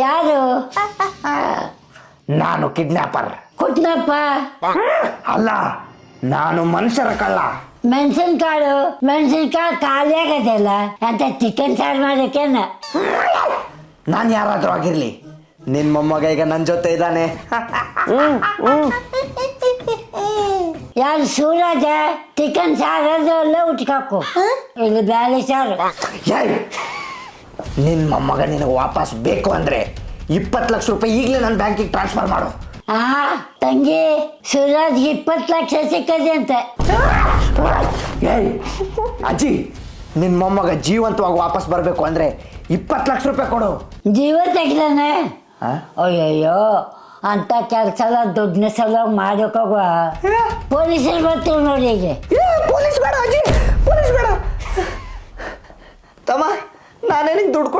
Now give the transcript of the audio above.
ಯಾರು? ನಾನು ಕಿಡ್ನಾಪರ್. ಕುಟ್ನಪ್ಪ? ಅಲ್ಲ, ನಾನು ಮನುಷ್ಯರ ಕಳ್ಳ. ಮೆಣಸಿನ್ಕಾಳು ಖಾಲಿ ಆಗದಲ್ಲ ಅಂತ ಚಿಕನ್ ಸಾರು ಮಾಡೋಕೇನ? ನಾನು ಯಾರಾದ್ರೂ ಆಗಿರ್ಲಿ, ನಿನ್ ಮೊಮ್ಮಗ ಈಗ ನನ್ನ ಜೊತೆ ಇದ್ದಾನೆ. ಯಾರು ಸೂರಜ? ಚಿಕನ್ ಸಾರಲ್ಲ ಉಟ್ಕಾಕು, ಇಲ್ಲಿ ಬ್ಯಾಳೆ ಸಾರು. ನಿನ್ ಮೊಮ್ಮಗ ನಿನಗೆ ವಾಪಸ್ ಬೇಕು ಅಂದ್ರೆ 20 ಲಕ್ಷ ರೂಪಾಯಿ ಈಗಲೇ ನನ್ನ ಬ್ಯಾಂಕಿಗೆ ಟ್ರಾನ್ಸ್ಫರ್ ಮಾಡು. ತಂಗಿ, ಸೂರಜ್ಗೆ 20 ಲಕ್ಷ ಸಿಕ್ಕದೆ ಅಂತ. ಅಜ್ಜಿ, ನಿನ್ ಮೊಮ್ಮಗ ಜೀವಂತವಾಗಿ ವಾಪಸ್ ಬರ್ಬೇಕು ಅಂದ್ರೆ 20 ಲಕ್ಷ ರೂಪಾಯಿ ಕೊಡು. ಜೀವ ತೆಗ್ದಾನೆ? ಅಯ್ಯಯ್ಯೋ, ಅಂತ ಕೆಲಸ ಎಲ್ಲ ದುಡ್ಡಿನ ಸಲುವಾಗಿ ಮಾಡೋಕೋಗುವ. ಪೊಲೀಸರು ಬರ್ತೀವಿ ನೋಡಿ. ಈಗ ಪೊಲೀಸ್ ಬೇಡ ಅಜ್ಜಿ, ಪೊಲೀಸ್ ಬೇಡ. ತಮ್ಮ, ನಾನೇ ನಿಂಗೆ ದುಡ್ಡು